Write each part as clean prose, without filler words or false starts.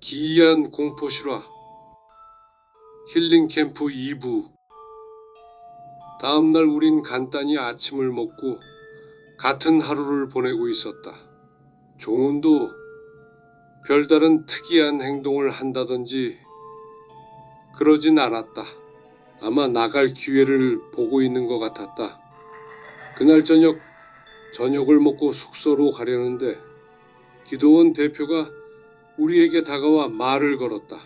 기이한 공포실화 힐링캠프 2부. 다음날 우린 간단히 아침을 먹고 같은 하루를 보내고 있었다. 종훈도 별다른 특이한 행동을 한다든지 그러진 않았다. 아마 나갈 기회를 보고 있는 것 같았다. 그날 저녁을 먹고 숙소로 가려는데 기도원 대표가 우리에게 다가와 말을 걸었다.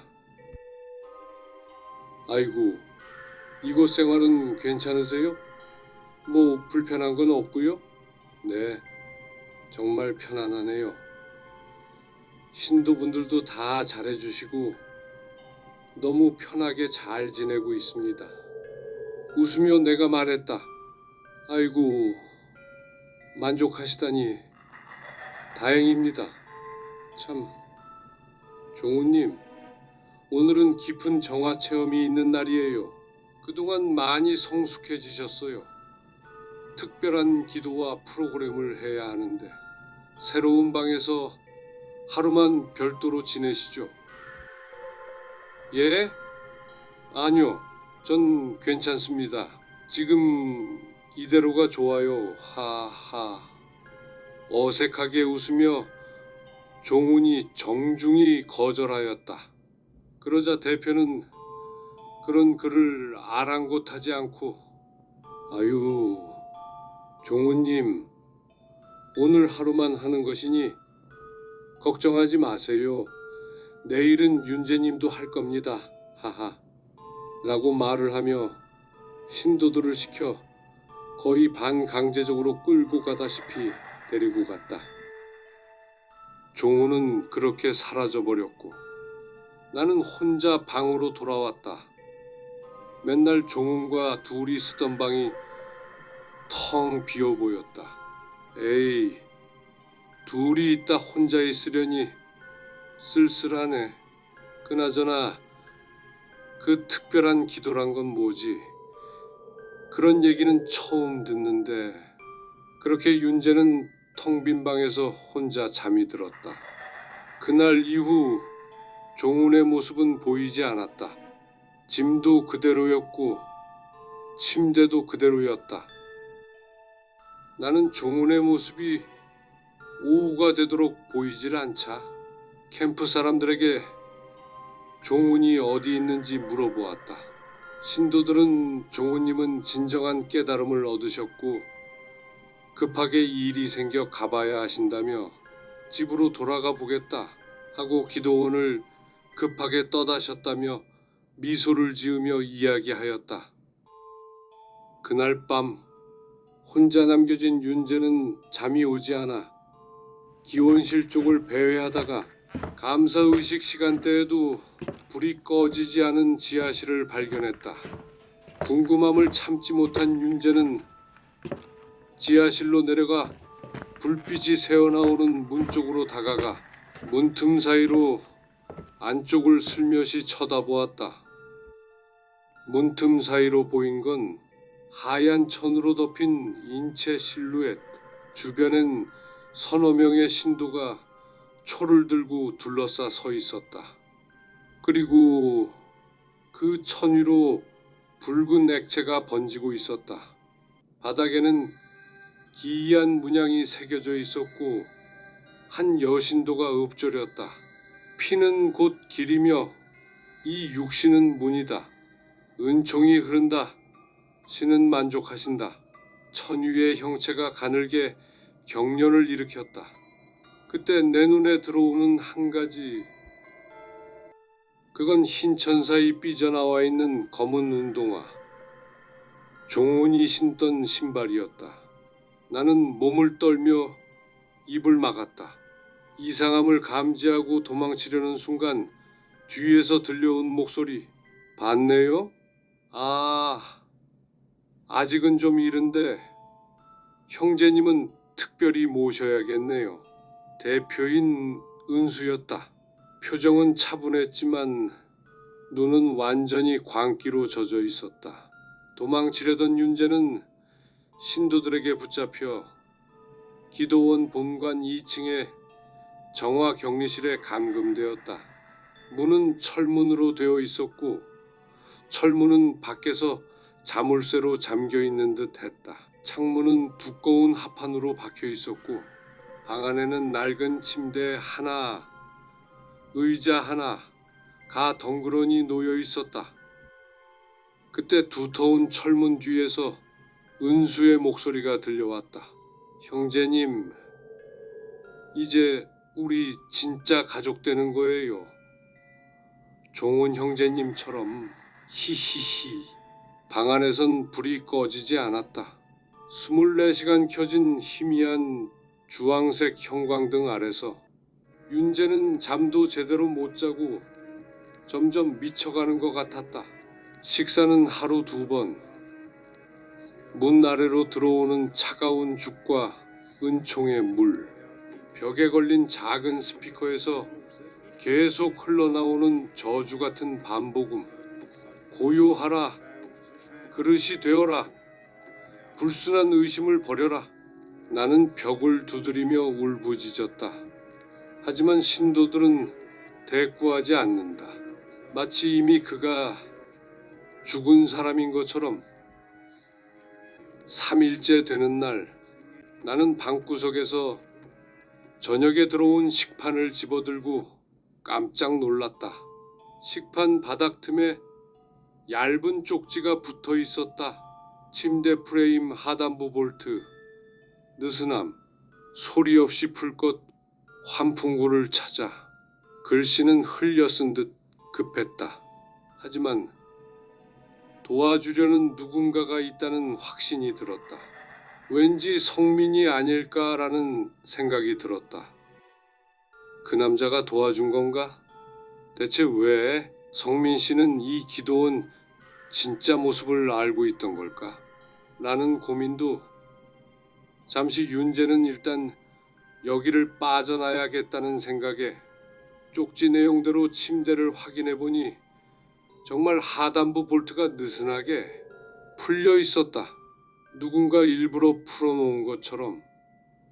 아이고, 이곳 생활은 괜찮으세요? 뭐 불편한 건 없고요? 네, 정말 편안하네요. 신도분들도 다 잘해주시고 너무 편하게 잘 지내고 있습니다. 웃으며 내가 말했다. 아이고, 만족하시다니 다행입니다. 참, 종우님, 오늘은 깊은 정화 체험이 있는 날이에요. 그동안 많이 성숙해지셨어요. 특별한 기도와 프로그램을 해야 하는데 새로운 방에서 하루만 별도로 지내시죠. 예? 아니요, 전 괜찮습니다. 지금 이대로가 좋아요. 하하. 어색하게 웃으며 종훈이 정중히 거절하였다. 그러자 대표는 그런 그를 아랑곳하지 않고 아유, 종훈님, 오늘 하루만 하는 것이니 걱정하지 마세요. 내일은 윤재님도 할 겁니다. 하하. 라고 말을 하며 신도들을 시켜 거의 반강제적으로 끌고 가다시피 데리고 갔다. 종훈은 그렇게 사라져버렸고 나는 혼자 방으로 돌아왔다. 맨날 종훈과 둘이 쓰던 방이 텅 비어 보였다. 에이, 둘이 있다 혼자 있으려니 쓸쓸하네. 그나저나 그 특별한 기도란 건 뭐지? 그런 얘기는 처음 듣는데. 그렇게 윤재는 텅 빈 방에서 혼자 잠이 들었다. 그날 이후 종훈의 모습은 보이지 않았다. 짐도 그대로였고 침대도 그대로였다. 나는 종훈의 모습이 오후가 되도록 보이질 않자 캠프 사람들에게 종훈이 어디 있는지 물어보았다. 신도들은 종훈님은 진정한 깨달음을 얻으셨고 급하게 일이 생겨 가봐야 하신다며 집으로 돌아가 보겠다 하고 기도원을 급하게 떠다셨다며 미소를 지으며 이야기하였다. 그날 밤 혼자 남겨진 윤재는 잠이 오지 않아 기원실 쪽을 배회하다가 감사의식 시간대에도 불이 꺼지지 않은 지하실을 발견했다. 궁금함을 참지 못한 윤재는 지하실로 내려가 불빛이 새어나오는 문 쪽으로 다가가 문틈 사이로 안쪽을 슬며시 쳐다보았다. 문틈 사이로 보인 건 하얀 천으로 덮인 인체 실루엣. 주변엔 서너 명의 신도가 초를 들고 둘러싸 서 있었다. 그리고 그 천 위로 붉은 액체가 번지고 있었다. 바닥에는 기이한 문양이 새겨져 있었고 한 여신도가 읊조렸다. 피는 곧 길이며 이 육신은 문이다. 은총이 흐른다. 신은 만족하신다. 천위의 형체가 가늘게 경련을 일으켰다. 그때 내 눈에 들어오는 한 가지. 그건 흰 천사이 삐져나와 있는 검은 운동화. 종훈이 신던 신발이었다. 나는 몸을 떨며 입을 막았다. 이상함을 감지하고 도망치려는 순간 뒤에서 들려온 목소리. 봤네요? 아직은 좀 이른데 형제님은 특별히 모셔야겠네요. 대표인 은수였다. 표정은 차분했지만 눈은 완전히 광기로 젖어 있었다. 도망치려던 윤재는 신도들에게 붙잡혀 기도원 본관 2층에 정화 격리실에 감금되었다. 문은 철문으로 되어 있었고 철문은 밖에서 자물쇠로 잠겨 있는 듯 했다. 창문은 두꺼운 합판으로 박혀 있었고 방 안에는 낡은 침대 하나, 의자 하나가 덩그러니 놓여 있었다. 그때 두터운 철문 뒤에서 은수의 목소리가 들려왔다. 형제님, 이제 우리 진짜 가족 되는 거예요. 종훈 형제님처럼. 히히히. 방 안에선 불이 꺼지지 않았다. 24시간 켜진 희미한 주황색 형광등 아래서 윤재는 잠도 제대로 못 자고 점점 미쳐가는 것 같았다. 식사는 하루 2번. 문 아래로 들어오는 차가운 죽과 은총의 물. 벽에 걸린 작은 스피커에서 계속 흘러나오는 저주 같은 반복음. 고요하라. 그릇이 되어라. 불순한 의심을 버려라. 나는 벽을 두드리며 울부짖었다. 하지만 신도들은 대꾸하지 않는다. 마치 이미 그가 죽은 사람인 것처럼. 3일째 되는 날, 나는 방구석에서 저녁에 들어온 식판을 집어들고 깜짝 놀랐다. 식판 바닥 틈에 얇은 쪽지가 붙어 있었다. 침대 프레임 하단부 볼트, 느슨함, 소리 없이 풀 것 환풍구를 찾아. 글씨는 흘려 쓴 듯 급했다. 하지만 도와주려는 누군가가 있다는 확신이 들었다. 왠지 성민이 아닐까라는 생각이 들었다. 그 남자가 도와준 건가? 대체 왜 성민 씨는 이 기도원 진짜 모습을 알고 있던 걸까? 라는 고민도. 잠시 윤재는 일단 여기를 빠져나야겠다는 생각에 쪽지 내용대로 침대를 확인해 보니 정말 하단부 볼트가 느슨하게 풀려 있었다. 누군가 일부러 풀어놓은 것처럼.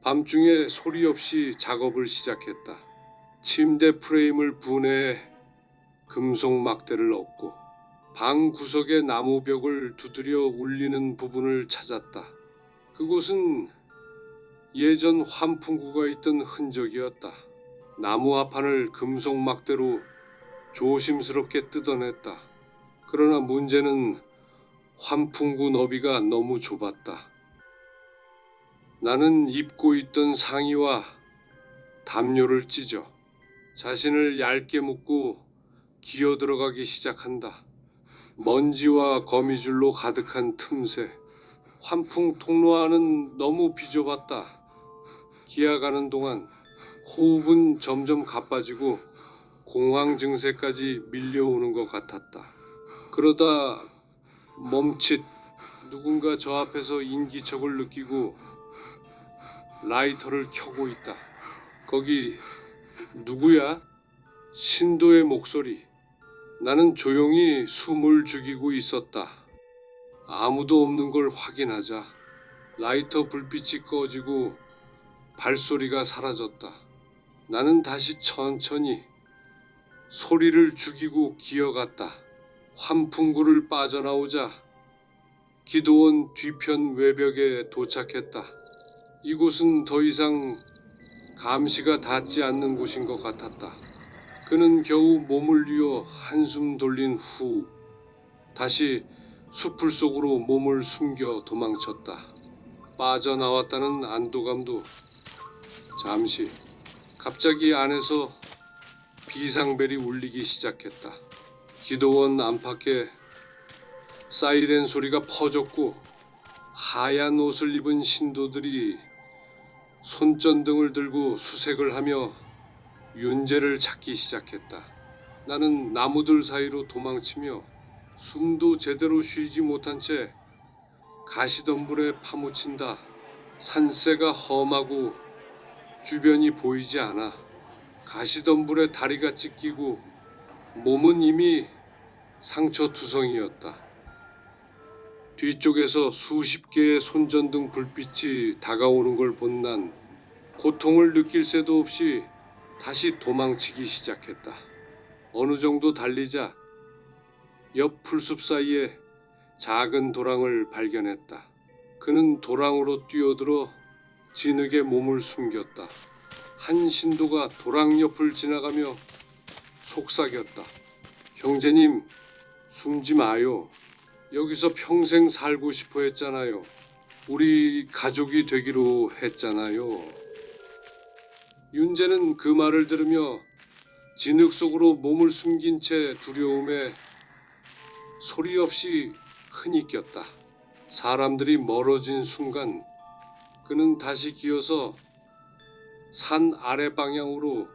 밤중에 소리 없이 작업을 시작했다. 침대 프레임을 분해해 금속 막대를 얹고 방 구석의 나무 벽을 두드려 울리는 부분을 찾았다. 그곳은 예전 환풍구가 있던 흔적이었다. 나무 합판을 금속 막대로 조심스럽게 뜯어냈다. 그러나 문제는 환풍구 너비가 너무 좁았다. 나는 입고 있던 상의와 담요를 찢어 자신을 얇게 묶고 기어 들어가기 시작한다. 먼지와 거미줄로 가득한 틈새. 환풍 통로 안은 너무 비좁았다. 기어가는 동안 호흡은 점점 가빠지고 공황 증세까지 밀려오는 것 같았다. 그러다 멈칫 누군가 저 앞에서 인기척을 느끼고 라이터를 켜고 있다. 거기 누구야? 신도의 목소리. 나는 조용히 숨을 죽이고 있었다. 아무도 없는 걸 확인하자 라이터 불빛이 꺼지고 발소리가 사라졌다. 나는 다시 천천히 소리를 죽이고 기어갔다. 환풍구를 빠져나오자 기도원 뒤편 외벽에 도착했다. 이곳은 더 이상 감시가 닿지 않는 곳인 것 같았다. 그는 겨우 몸을 뉘어 한숨 돌린 후 다시 수풀 속으로 몸을 숨겨 도망쳤다. 빠져나왔다는 안도감도 잠시. 갑자기 안에서 비상벨이 울리기 시작했다. 기도원 안팎에 사이렌 소리가 퍼졌고 하얀 옷을 입은 신도들이 손전등을 들고 수색을 하며 윤재를 찾기 시작했다. 나는 나무들 사이로 도망치며 숨도 제대로 쉬지 못한 채 가시덤불에 파묻힌다. 산새가 험하고 주변이 보이지 않아. 가시덤불에 다리가 찢기고 몸은 이미 상처투성이었다. 뒤쪽에서 수십 개의 손전등 불빛이 다가오는 걸 본 난 고통을 느낄 새도 없이 다시 도망치기 시작했다. 어느 정도 달리자 옆 풀숲 사이에 작은 도랑을 발견했다. 그는 도랑으로 뛰어들어 진흙에 몸을 숨겼다. 한 신도가 도랑 옆을 지나가며 속삭였다. 형제님, 숨지 마요. 여기서 평생 살고 싶어 했잖아요. 우리 가족이 되기로 했잖아요. 윤재는 그 말을 들으며 진흙 속으로 몸을 숨긴 채 두려움에 소리 없이 흐느꼈다. 사람들이 멀어진 순간 그는 다시 기어서 산 아래 방향으로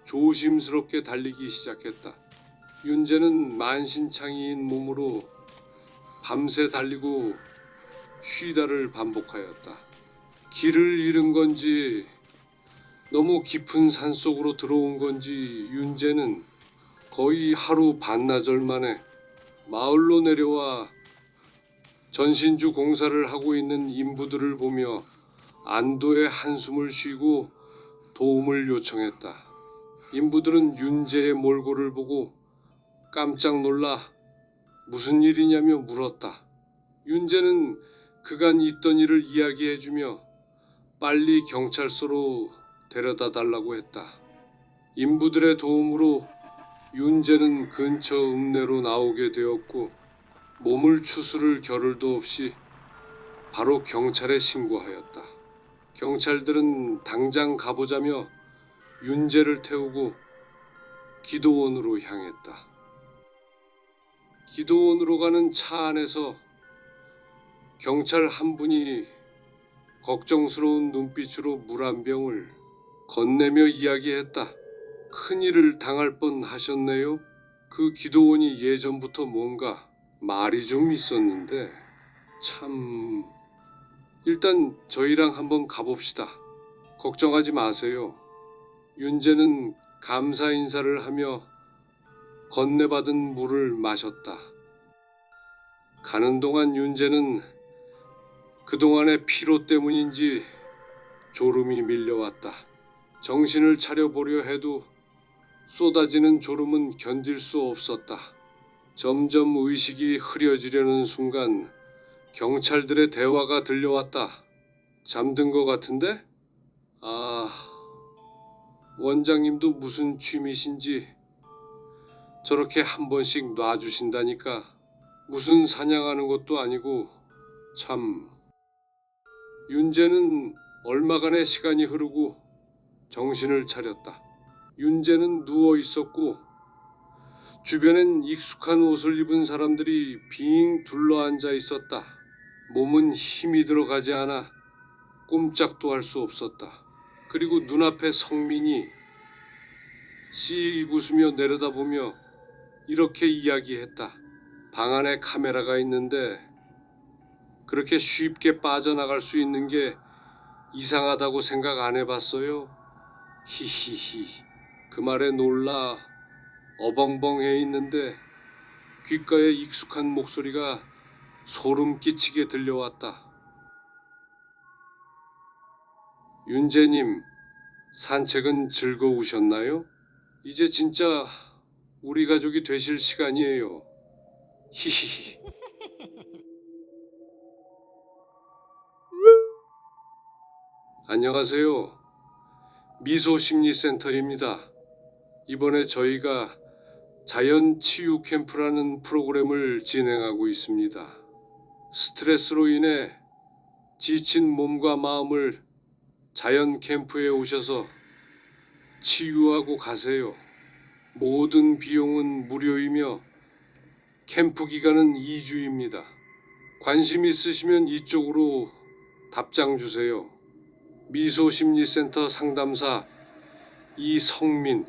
조심스럽게 달리기 시작했다. 윤재는 만신창이인 몸으로 밤새 달리고 쉬다를 반복하였다. 길을 잃은 건지 너무 깊은 산속으로 들어온 건지 윤재는 거의 하루 반나절 만에 마을로 내려와 전신주 공사를 하고 있는 인부들을 보며 안도의 한숨을 쉬고 도움을 요청했다. 인부들은 윤재의 몰골을 보고 깜짝 놀라 무슨 일이냐며 물었다. 윤재는 그간 있던 일을 이야기해주며 빨리 경찰서로 데려다 달라고 했다. 인부들의 도움으로 윤재는 근처 읍내로 나오게 되었고 몸을 추스를 겨를도 없이 바로 경찰에 신고하였다. 경찰들은 당장 가보자며 윤재를 태우고 기도원으로 향했다. 기도원으로 가는 차 안에서 경찰 한 분이 걱정스러운 눈빛으로 물 한 병을 건네며 이야기했다. 큰일을 당할 뻔 하셨네요. 그 기도원이 예전부터 뭔가 말이 좀 있었는데 참... 일단 저희랑 한번 가봅시다. 걱정하지 마세요. 윤재는 감사 인사를 하며 건네받은 물을 마셨다. 가는 동안 윤재는 그동안의 피로 때문인지 졸음이 밀려왔다. 정신을 차려보려 해도 쏟아지는 졸음은 견딜 수 없었다. 점점 의식이 흐려지려는 순간 경찰들의 대화가 들려왔다. 잠든 것 같은데? 아, 원장님도 무슨 취미신지 저렇게 한 번씩 놔주신다니까. 무슨 사냥하는 것도 아니고 참... 윤재는 얼마간의 시간이 흐르고 정신을 차렸다. 윤재는 누워 있었고 주변엔 익숙한 옷을 입은 사람들이 빙 둘러앉아 있었다. 몸은 힘이 들어가지 않아 꼼짝도 할 수 없었다. 그리고 눈앞에 성민이 씩 웃으며 내려다보며 이렇게 이야기했다. 방 안에 카메라가 있는데 그렇게 쉽게 빠져나갈 수 있는 게 이상하다고 생각 안 해봤어요? 히히히. 그 말에 놀라 어벙벙해 있는데 귓가에 익숙한 목소리가 소름 끼치게 들려왔다. 윤재님, 산책은 즐거우셨나요? 이제 진짜 우리 가족이 되실 시간이에요. 히히히. 안녕하세요. 미소심리센터입니다. 이번에 저희가 자연치유 캠프라는 프로그램을 진행하고 있습니다. 스트레스로 인해 지친 몸과 마음을 자연 캠프에 오셔서 치유하고 가세요. 모든 비용은 무료이며 캠프 기간은 2주입니다. 관심 있으시면 이쪽으로 답장 주세요. 미소심리센터 상담사 이성민.